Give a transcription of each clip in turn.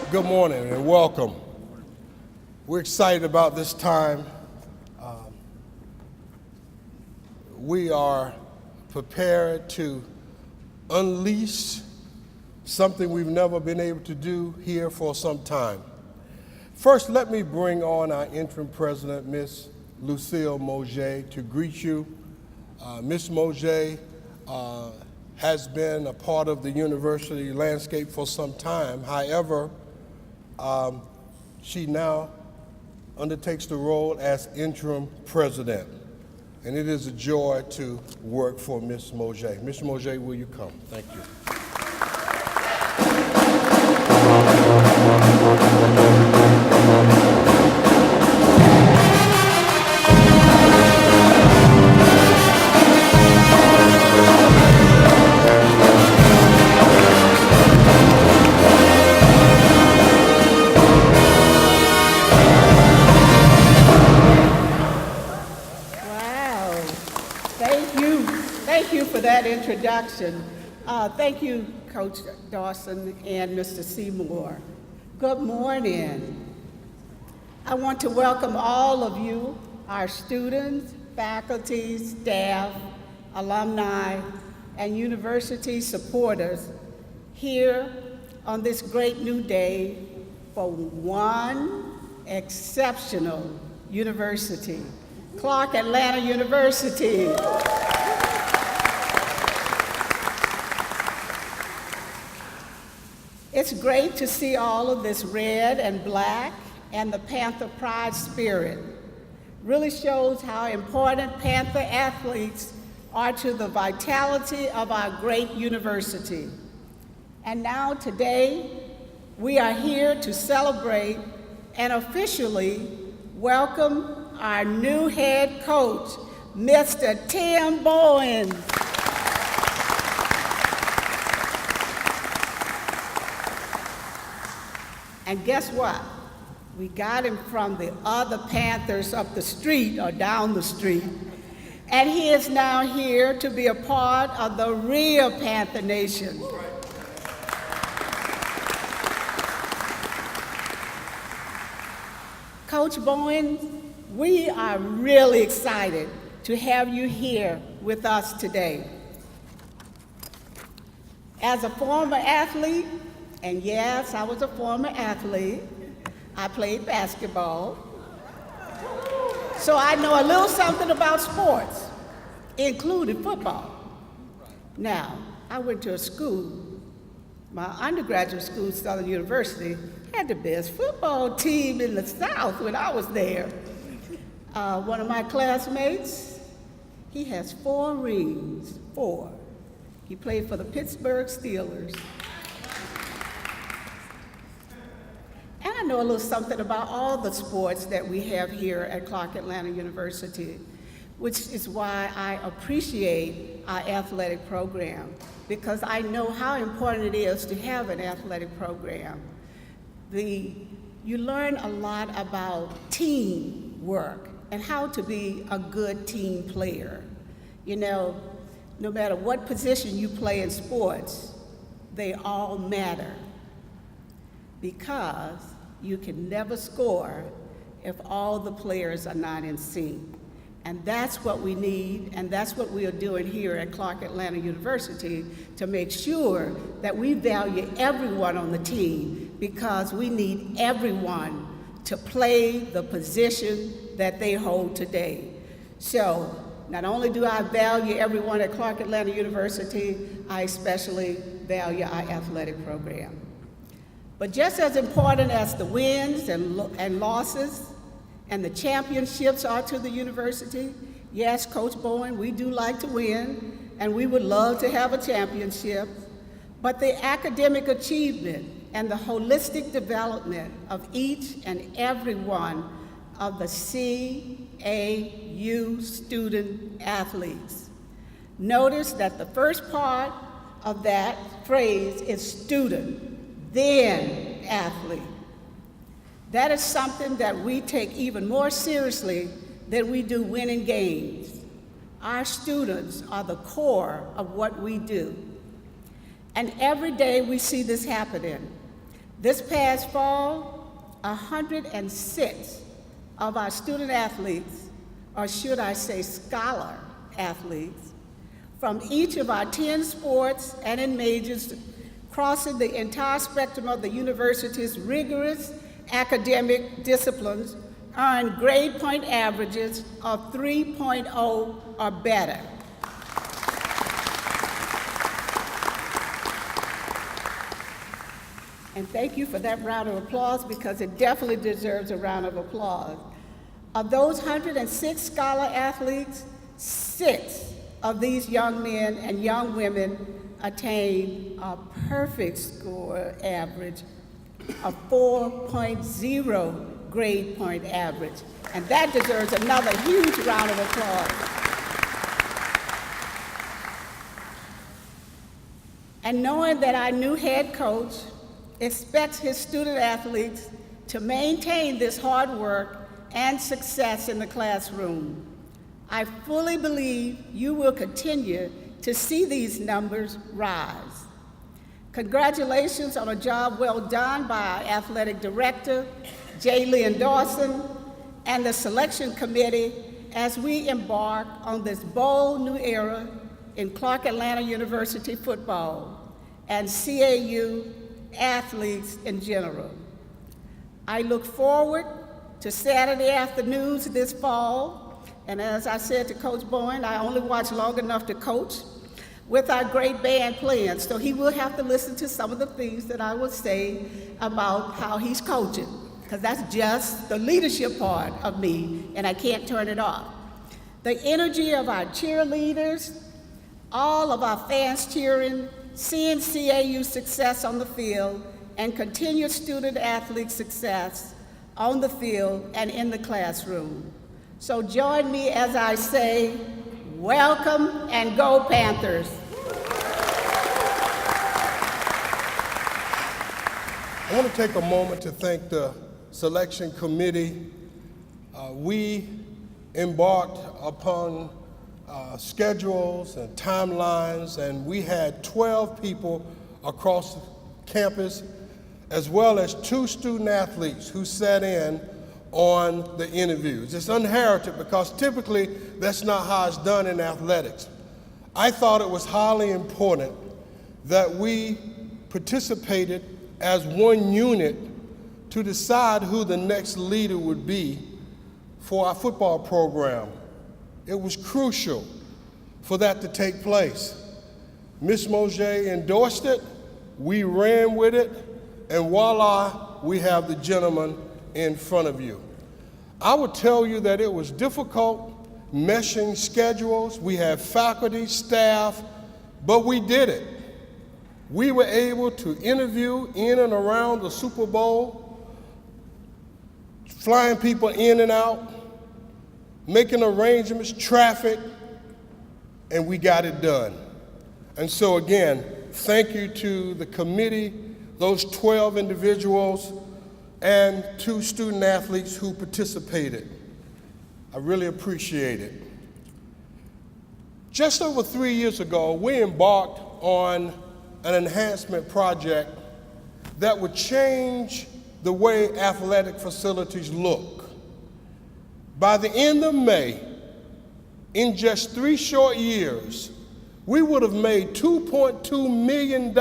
Good morning and welcome. We're excited about this time. We are prepared to unleash something we've never been able to do here for some time. First, let me bring on our interim president, Ms. Lucille Moget, to greet you. Ms. Moget has been a part of the university landscape for some time. However, she now undertakes the role as interim president. And it is a joy to work for Ms. Moget. Ms. Moget, will you come? Thank you. That introduction. Thank you, Coach Dawson and Mr. Seymour. Good morning. I want to welcome all of you, our students, faculty, staff, alumni, and university supporters here on this great new day for one exceptional university, Clark Atlanta University. It's great to see all of this red and black and the Panther pride spirit. Really shows how important Panther athletes are to the vitality of our great university. And now today, we are here to celebrate and officially welcome our new head coach, Mr. Tim Bowens. And guess what? We got him from the other Panthers up the street or down the street. And he is now here to be a part of the real Panther Nation. Coach Bowens, we are really excited to have you here with us today. As a former athlete, and yes, I was a former athlete. I played basketball. So I know a little something about sports, including football. Now, I went to a school, my undergraduate school, Southern University, had the best football team in the South when I was there. One of my classmates, he has 4 rings, 4. He played for the Pittsburgh Steelers. And I know a little something about all the sports that we have here at Clark Atlanta University, which is why I appreciate our athletic program, because I know how important it is to have an athletic program. You learn a lot about teamwork and how to be a good team player. You know, no matter what position you play in sports, they all matter, because you can never score if all the players are not in sync. And that's what we need, and that's what we are doing here at Clark Atlanta University to make sure that we value everyone on the team, because we need everyone to play the position that they hold today. So not only do I value everyone at Clark Atlanta University, I especially value our athletic program. But just as important as the wins and losses and the championships are to the university, yes, Coach Bowen, we do like to win, and we would love to have a championship, but the academic achievement and the holistic development of each and every one of the CAU student athletes. Notice that the first part of that phrase is student, then athlete. That is something that we take even more seriously than we do winning games. Our students are the core of what we do. And every day we see this happening. This past fall, 106 of our student athletes, or should I say scholar athletes, from each of our 10 sports and in majors, crossing the entire spectrum of the university's rigorous academic disciplines, earned grade point averages of 3.0 or better. And thank you for that round of applause, because it definitely deserves a round of applause. Of those 106 scholar athletes, 6 of these young men and young women attained a perfect score average, a 4.0 grade point average. And that deserves another huge round of applause. And knowing that our new head coach expects his student athletes to maintain this hard work and success in the classroom, I fully believe you will continue to see these numbers rise. Congratulations on a job well done by our athletic director, J. Lynn Dawson, and the selection committee as we embark on this bold new era in Clark Atlanta University football and CAU athletes in general. I look forward to Saturday afternoons this fall, and as I said to Coach Bowens, I only watch long enough to coach, with our great band playing, so he will have to listen to some of the things that I will say about how he's coaching, because that's just the leadership part of me, and I can't turn it off. The energy of our cheerleaders, all of our fans cheering, seeing CAU success on the field, and continued student athlete success on the field and in the classroom. So join me as I say, welcome and go Panthers. I want to take a moment to thank the selection committee. We embarked upon schedules and timelines, and we had 12 people across the campus, as well as 2 student athletes who sat in on the interviews. It's unheralded because typically that's not how it's done in athletics. I thought it was highly important that we participated as one unit to decide who the next leader would be for our football program. It was crucial for that to take place. Ms. Mosier endorsed it, we ran with it, and voila, we have the gentleman in front of you. I would tell you that it was difficult meshing schedules. We had faculty, staff, but we did it. We were able to interview in and around the Super Bowl, flying people in and out, making arrangements, traffic, and we got it done. And so again, thank you to the committee, those 12 individuals, and 2 student athletes who participated. I really appreciate it. Just over 3 years ago, we embarked on an enhancement project that would change the way athletic facilities look. By the end of May, in just 3 short years, we would have made $2.2 million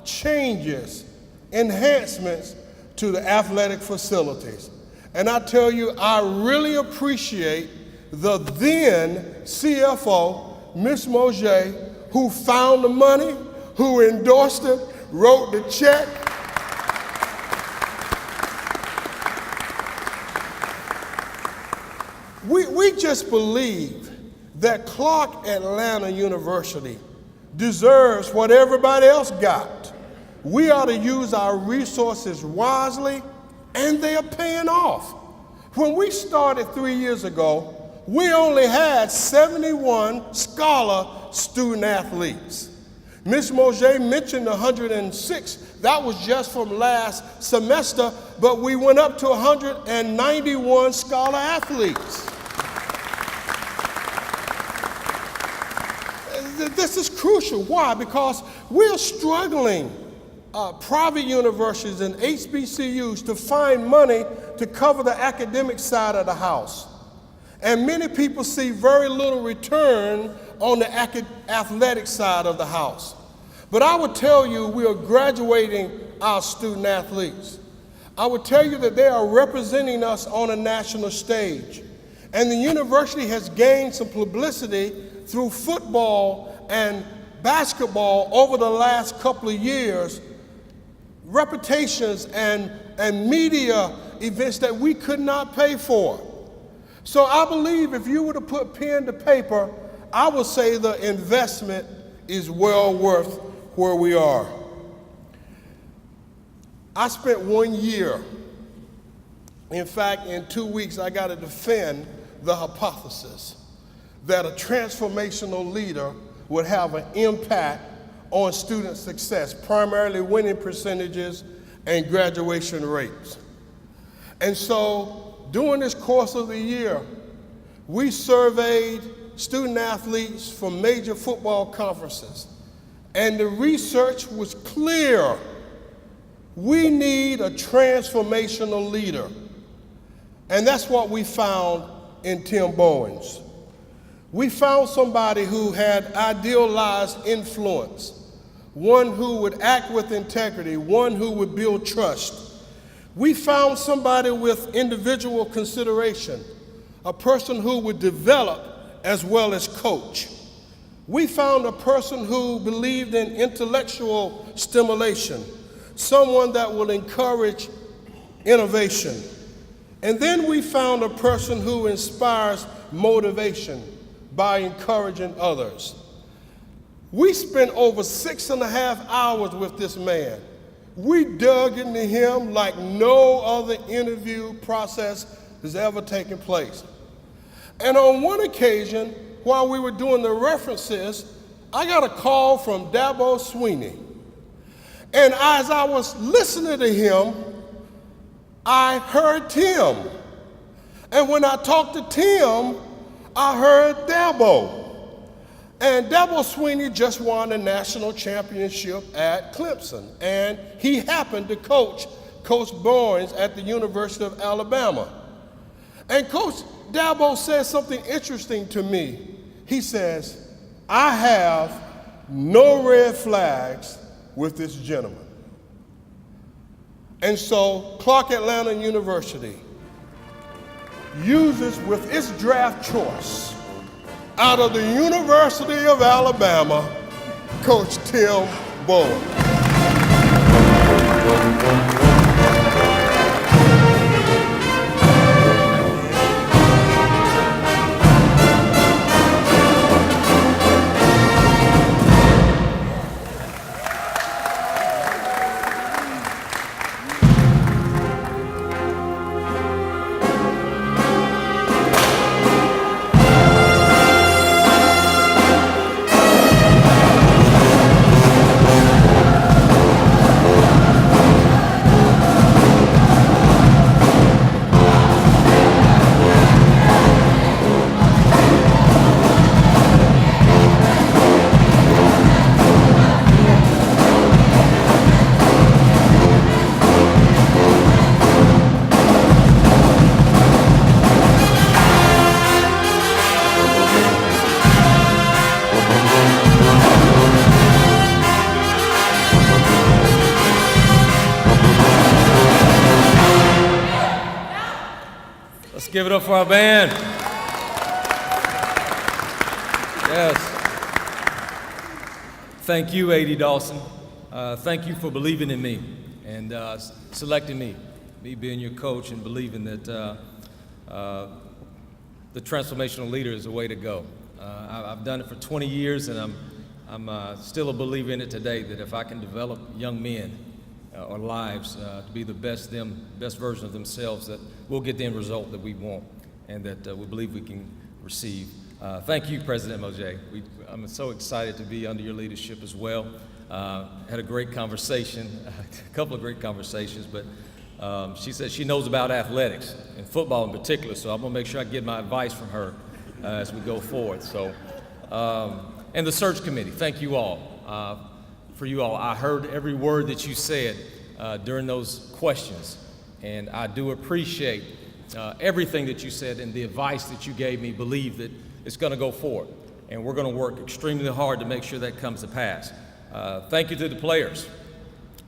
changes, enhancements to the athletic facilities. And I tell you, I really appreciate the then CFO, Ms. Mosier, who found the money, who endorsed it, wrote the check. We just believe that Clark Atlanta University deserves what everybody else got. We ought to use our resources wisely, and they are paying off. When we started 3 years ago, we only had 71 scholar student athletes. Ms. Mosier mentioned 106. That was just from last semester, but we went up to 191 scholar athletes. This is crucial. Why? Because we're struggling private universities and HBCUs to find money to cover the academic side of the house. And many people see very little return on the athletic side of the house. But I would tell you, we are graduating our student athletes. I would tell you that they are representing us on a national stage. And the university has gained some publicity through football and basketball over the last couple of years, reputations and media events that we could not pay for. So I believe if you were to put pen to paper, I would say the investment is well worth where we are. I spent 1 year. In fact, in 2 weeks, I got to defend the hypothesis that a transformational leader would have an impact on student success, primarily winning percentages and graduation rates. And so during this course of the year, we surveyed student athletes from major football conferences, and the research was clear. We need a transformational leader. And that's what we found in Tim Bowens. We found somebody who had idealized influence, one who would act with integrity, one who would build trust. We found somebody with individual consideration, a person who would develop as well as coach. We found a person who believed in intellectual stimulation, someone that will encourage innovation. And then we found a person who inspires motivation by encouraging others. We spent over 6.5 hours with this man. We dug into him like no other interview process has ever taken place. And on one occasion, while we were doing the references, I got a call from Dabo Sweeney. And as I was listening to him, I heard Tim. And when I talked to Tim, I heard Dabo. And Dabo Sweeney just won a national championship at Clemson. And he happened to coach Bowens at the University of Alabama. And Coach Dabo says something interesting to me. He says, I have no red flags with this gentleman. And so Clark Atlanta University uses with its draft choice out of the University of Alabama, Coach Tim Bowens. Give it up for our band. Yes. Thank you, A.D. Dawson. Thank you for believing in me and selecting me being your coach and believing that the transformational leader is the way to go. I've done it for 20 years, and I'm still a believer in it today, that if I can develop young men or lives to be the best version of themselves, that we'll get the end result that we want and that we believe we can receive. Thank you, President Mojay. I'm so excited to be under your leadership as well. Had a great conversation, a couple of great conversations, but she said she knows about athletics and football in particular, so I'm gonna make sure I get my advice from her as we go forward. So, and the search committee, thank you all for you all. I heard every word that you said during those questions, and I do appreciate everything that you said and the advice that you gave me. Believe that it's going to go forward, and we're going to work extremely hard to make sure that comes to pass. Thank you to the players.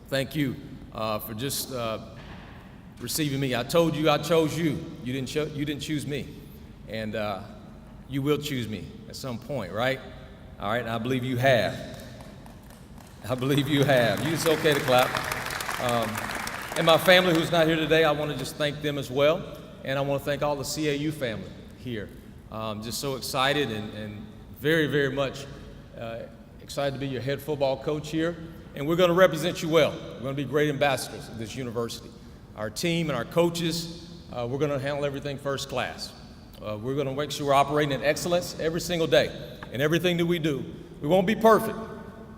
Thank you for just receiving me. I told you I chose you. You didn't choose me, and you will choose me at some point, right? All right, and I believe you have. I believe you have. It's okay to clap. And my family who's not here today, I want to just thank them as well, and I want to thank all the CAU family here. Just so excited and very, very much excited to be your head football coach here, and we're going to represent you well. We're going to be great ambassadors of this university. Our team and our coaches, we're going to handle everything first class. We're going to make sure we're operating in excellence every single day in everything that we do. We won't be perfect,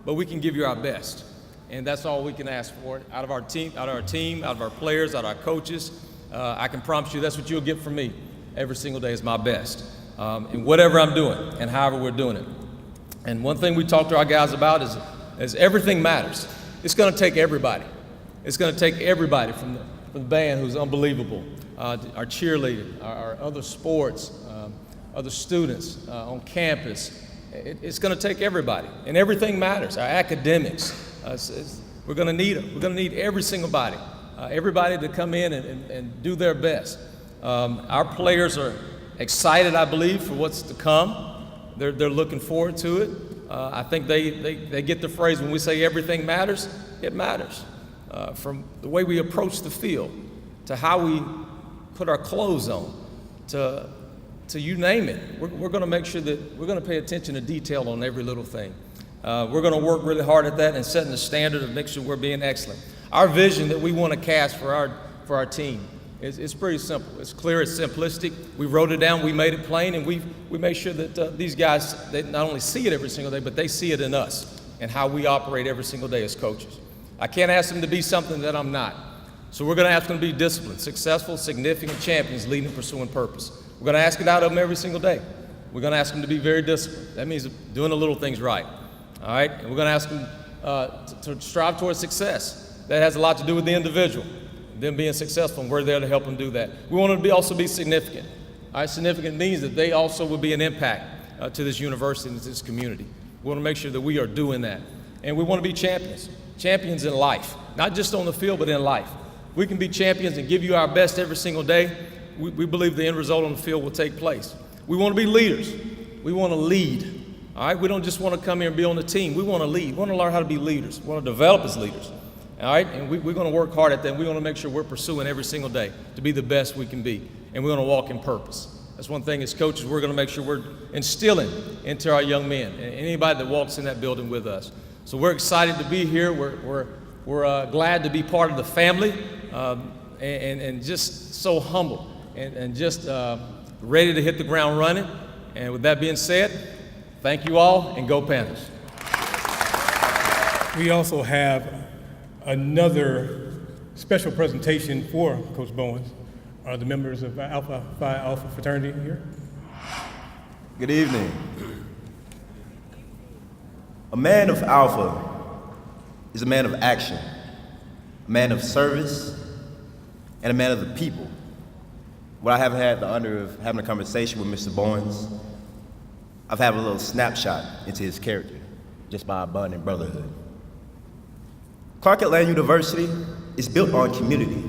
but we can give you our best, and that's all we can ask for out of our team, out of our players, out of our coaches. I can promise you that's what you'll get from me every single day is my best in whatever I'm doing and however we're doing it. And one thing we talk to our guys about is everything matters. It's going to take everybody. It's going to take everybody from the band, who's unbelievable, our cheerleading, our other sports, other students on campus. It's going to take everybody, and everything matters. Our academics, we're going to need them. We're going to need every single body, everybody to come in and do their best. Our players are excited, I believe, for what's to come. They're looking forward to it. I think they get the phrase when we say everything matters, it matters. From the way we approach the field, to how we put our clothes on, to you name it. We're going to make sure that we're going to pay attention to detail on every little thing. We're going to work really hard at that and setting the standard of making sure we're being excellent. Our vision that we want to cast for our team it's pretty simple. It's clear, it's simplistic. We wrote it down, we made it plain, and we made sure that these guys, they not only see it every single day, but they see it in us and how we operate every single day as coaches. I can't ask them to be something that I'm not. So we're going to ask them to be disciplined, successful, significant champions leading and pursuing purpose. We're going to ask it out of them every single day. We're going to ask them to be very disciplined. That means doing the little things right. All right? And we're going to ask them to strive towards success. That has a lot to do with the individual, them being successful, and we're there to help them do that. We want them to also be significant. All right? Significant means that they also will be an impact to this university and to this community. We want to make sure that we are doing that. And we want to be champions. Champions in life, not just on the field, but in life. We can be champions and give you our best every single day. We believe the end result on the field will take place. We want to be leaders. We want to lead. All right? We don't just want to come here and be on the team. We want to lead. We want to learn how to be leaders. We want to develop as leaders. All right? And we're going to work hard at that. We want to make sure we're pursuing every single day to be the best we can be. And we're going to walk in purpose. That's one thing as coaches, we're going to make sure we're instilling into our young men and anybody that walks in that building with us. So we're excited to be here. We're glad to be part of the family and just so humble and just ready to hit the ground running. And with that being said, thank you all, and go Panthers. We also have another special presentation for Coach Bowens. Are the members of Alpha Phi Alpha fraternity here? Good evening. A man of Alpha is a man of action, a man of service, and a man of the people. Well, I have had the honor of having a conversation with Mr. Bowens. I've had a little snapshot into his character just by abundant brotherhood. Clark Atlanta University is built on community.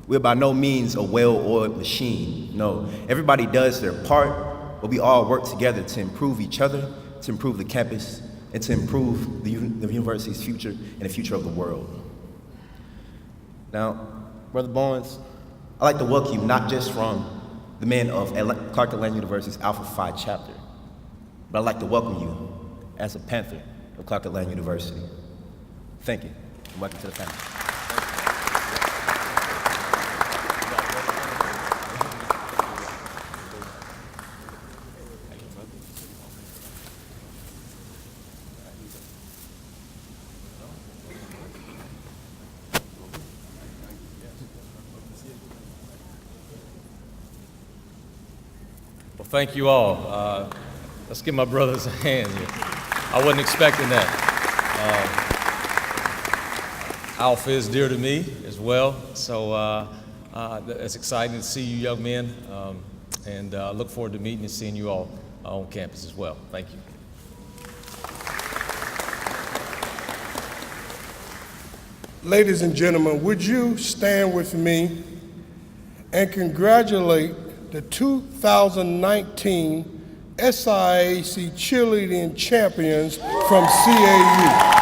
We're by no means a well-oiled machine. No, everybody does their part, but we all work together to improve each other, to improve the campus, and to improve the university's future and the future of the world. Now, Brother Bowens, I'd like to welcome you not just from the men of Clark Atlanta University's Alpha Phi chapter, but I'd like to welcome you as a Panther of Clark Atlanta University. Thank you, and welcome to the family. Well, thank you all. Let's give my brothers a hand here. I wasn't expecting that. Alpha is dear to me as well, so it's exciting to see you young men, and look forward to meeting and seeing you all on campus as well. Thank you. Ladies and gentlemen, would you stand with me and congratulate the 2019 SIAC cheerleading champions from CAU.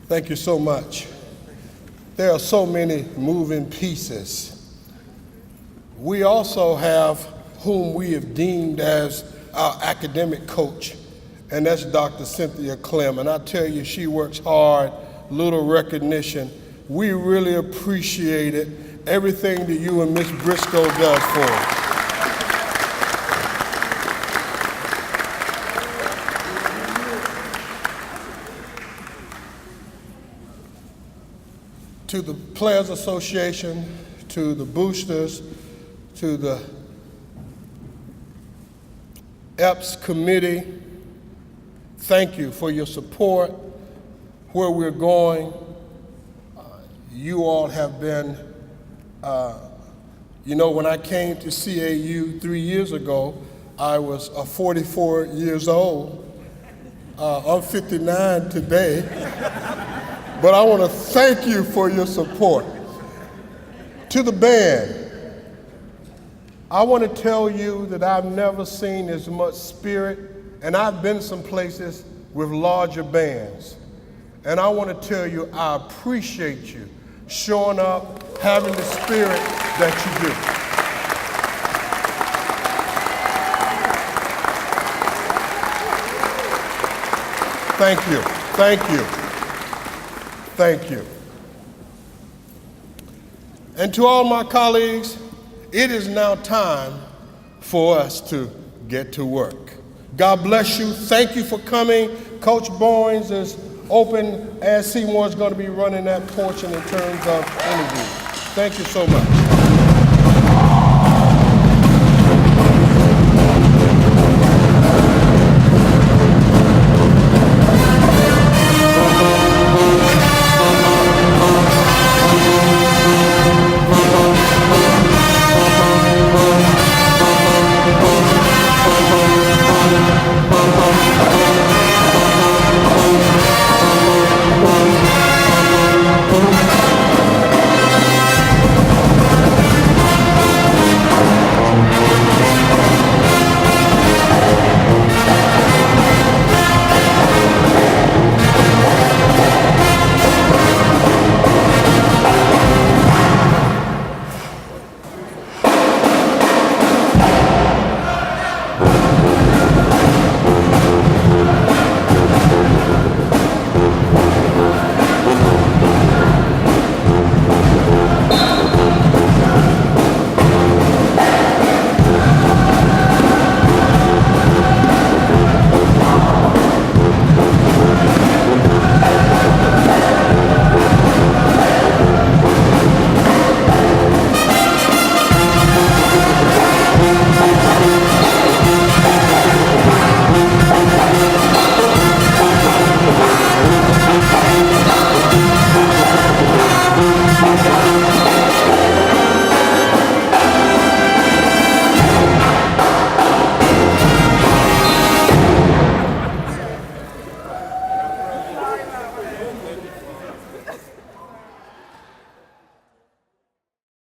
Thank you so much. There are so many moving pieces. We also have whom we have deemed as our academic coach, and that's Dr. Cynthia Clem. And I tell you, she works hard, little recognition. We really appreciate it, everything that you and Miss Briscoe does for us. To the Players Association, to the boosters, to the EPS committee, thank you for your support, where we're going. You all have been, when I came to CAU 3 years ago, I was 44 years old. I'm 59 today. But I want to thank you for your support. To the band, I want to tell you that I've never seen as much spirit, and I've been some places with larger bands. And I want to tell you, I appreciate you showing up, having the spirit that you do. Thank you, thank you. Thank you. And to all my colleagues, it is now time for us to get to work. God bless you. Thank you for coming. Coach Bowens is open as Seymour's going to be running that portion in terms of interviews. Thank you so much.